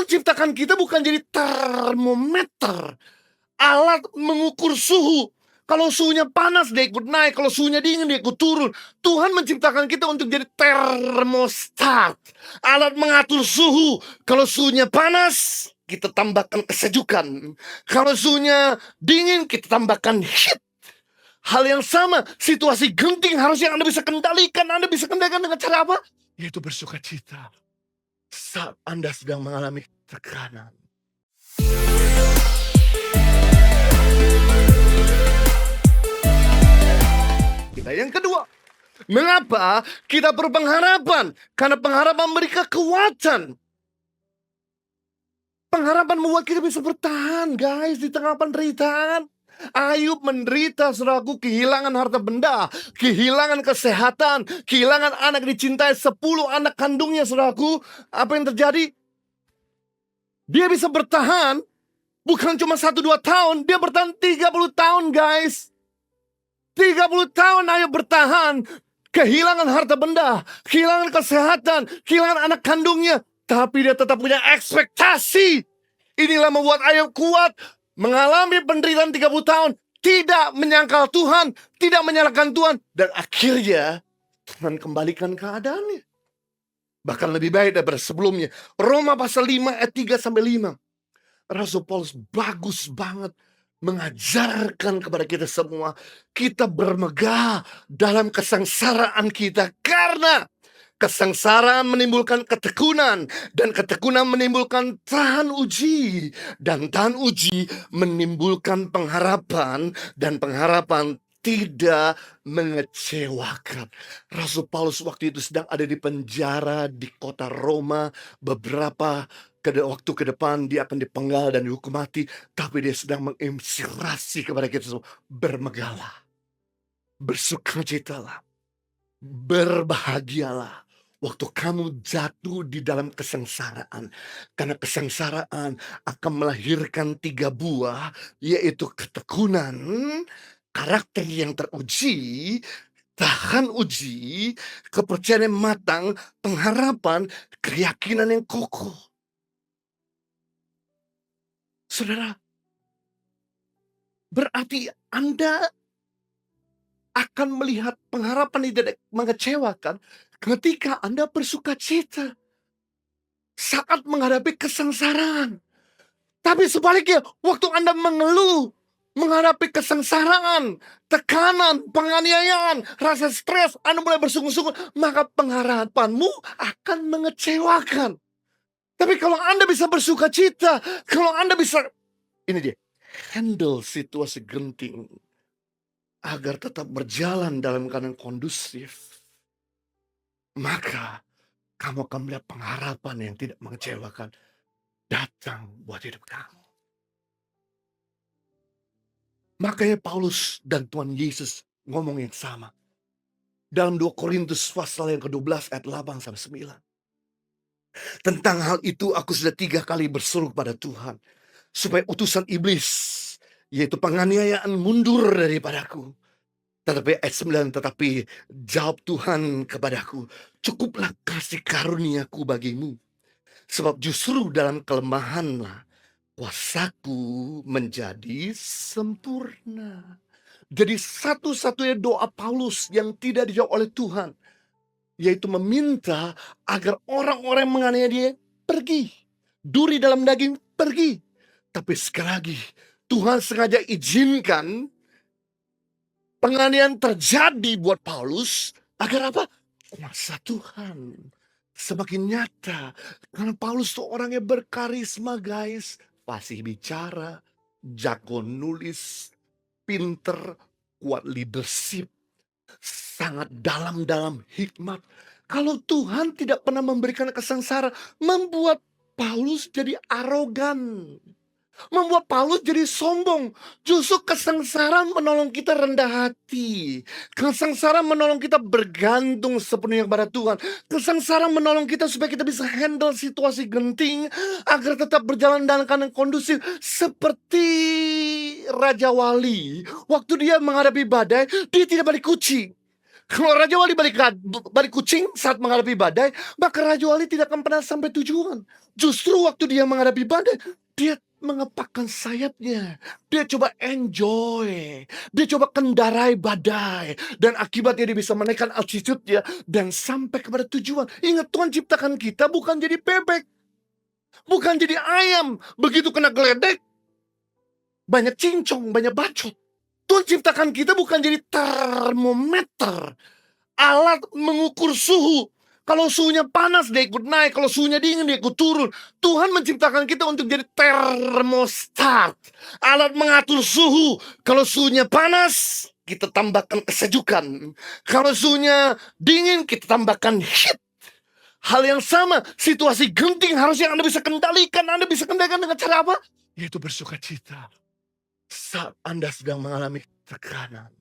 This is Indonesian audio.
ciptakan kita bukan jadi termometer, alat mengukur suhu. Kalau suhunya panas dia ikut naik, kalau suhunya dingin dia ikut turun. Tuhan menciptakan kita untuk jadi termostat, alat mengatur suhu. Kalau suhunya panas, kita tambahkan kesejukan. Kalau suhunya dingin, kita tambahkan heat. Hal yang sama, situasi genting harusnya Anda bisa kendalikan. Anda bisa kendalikan dengan cara apa? Yaitu bersuka cita saat Anda sedang mengalami tekanan. Yang kedua, mengapa kita perlu pengharapan? Karena pengharapan memberi kekuatan. Pengharapan membuat kita bisa bertahan, guys, di tengah penderitaan. Ayub menderita, saudaraku, kehilangan harta benda, kehilangan kesehatan, kehilangan anak dicintai, 10 anak kandungnya, saudaraku. Apa yang terjadi? Dia bisa bertahan, bukan cuma 1-2 tahun, dia bertahan 30 tahun, guys. 30 tahun Ayub bertahan, kehilangan harta benda, kehilangan kesehatan, kehilangan anak kandungnya, tapi dia tetap punya ekspektasi. Inilah membuat Ayub kuat, mengalami penderitaan 30 tahun, tidak menyangkal Tuhan, tidak menyalahkan Tuhan, dan akhirnya Tuhan kembalikan keadaannya. Bahkan lebih baik daripada sebelumnya. Roma pasal 5 ayat 3-5. Rasul Paulus bagus banget mengajarkan kepada kita semua, kita bermegah dalam kesengsaraan kita, karena kesengsaraan menimbulkan ketekunan, dan ketekunan menimbulkan tahan uji, dan tahan uji menimbulkan pengharapan, dan pengharapan tidak mengecewakan. Rasul Paulus waktu itu sedang ada di penjara di kota Roma. Beberapa waktu ke depan dia akan dipenggal dan dihukum mati, tapi dia sedang menginspirasi kepada kita semua, bermegahlah, bersukacitalah, berbahagialah waktu kamu jatuh di dalam kesengsaraan, karena kesengsaraan akan melahirkan 3 buah, yaitu ketekunan, karakter yang teruji, tahan uji, kepercayaan yang matang, pengharapan, keyakinan yang kokoh. Saudara, berarti Anda akan melihat pengharapan yang tidak mengecewakan ketika Anda bersuka cita saat menghadapi kesengsaraan. Tapi sebaliknya, waktu Anda mengeluh, menghadapi kesengsaraan, tekanan, penganiayaan, rasa stres, Anda mulai bersungguh-sungguh, maka pengharapanmu akan mengecewakan. Tapi kalau Anda bisa bersuka cita, kalau Anda bisa, ini dia, handle situasi genting agar tetap berjalan dalam keadaan kondusif, maka kamu akan melihat pengharapan yang tidak mengecewakan datang buat hidup kamu. Makanya Paulus dan Tuhan Yesus ngomong yang sama. Dalam 2 Korintus pasal yang ke-12 ayat 8-9. Tentang hal itu aku sudah 3 kali berseru kepada Tuhan, supaya utusan iblis, yaitu penganiayaan, mundur daripadaku. Tetapi ayat 9, tetapi jawab Tuhan kepadaku, cukuplah kasih karuniaku bagimu, sebab justru dalam kelemahanlah kuasaku menjadi sempurna. Jadi satu-satunya doa Paulus yang tidak dijawab oleh Tuhan, yaitu meminta agar orang-orang yang menganiaya dia pergi, duri dalam daging pergi. Tapi sekali lagi, Tuhan sengaja izinkan penganiayaan terjadi buat Paulus agar apa? Kuasa Tuhan semakin nyata. Karena Paulus tuh orangnya berkarisma, guys. Fasih bicara, jago nulis, pinter, kuat leadership, sangat dalam hikmat. Kalau Tuhan tidak pernah memberikan kesengsaraan, membuat Paulus jadi arogan, membuat Paulus jadi sombong. Justru kesengsaraan menolong kita rendah hati. Kesengsaraan menolong kita bergantung sepenuhnya kepada Tuhan. Kesengsaraan menolong kita supaya kita bisa handle situasi genting, agar tetap berjalan dalam keadaan kondusif. Seperti Raja Wali, waktu dia menghadapi badai, dia tidak balik kucing. Kalau Raja Wali balik kucing saat menghadapi badai, maka Raja Wali tidak akan pernah sampai tujuan. Justru waktu dia menghadapi badai, dia mengepakkan sayapnya. Dia coba enjoy. Dia coba kendarai badai. Dan akibatnya dia bisa menaikkan altitude-nya dan sampai kepada tujuan. Ingat, Tuhan ciptakan kita bukan jadi bebek. Bukan jadi ayam. Begitu kena geledek, banyak cincong, banyak bacot. Tuhan ciptakan kita bukan jadi termometer, alat mengukur suhu. Kalau suhunya panas dia ikut naik, kalau suhunya dingin dia ikut turun. Tuhan menciptakan kita untuk jadi termostat, alat mengatur suhu. Kalau suhunya panas, kita tambahkan kesejukan. Kalau suhunya dingin, kita tambahkan heat. Hal yang sama, situasi genting harusnya Anda bisa kendalikan. Anda bisa kendalikan dengan cara apa? Yaitu bersuka cita saat Anda sedang mengalami tekanan.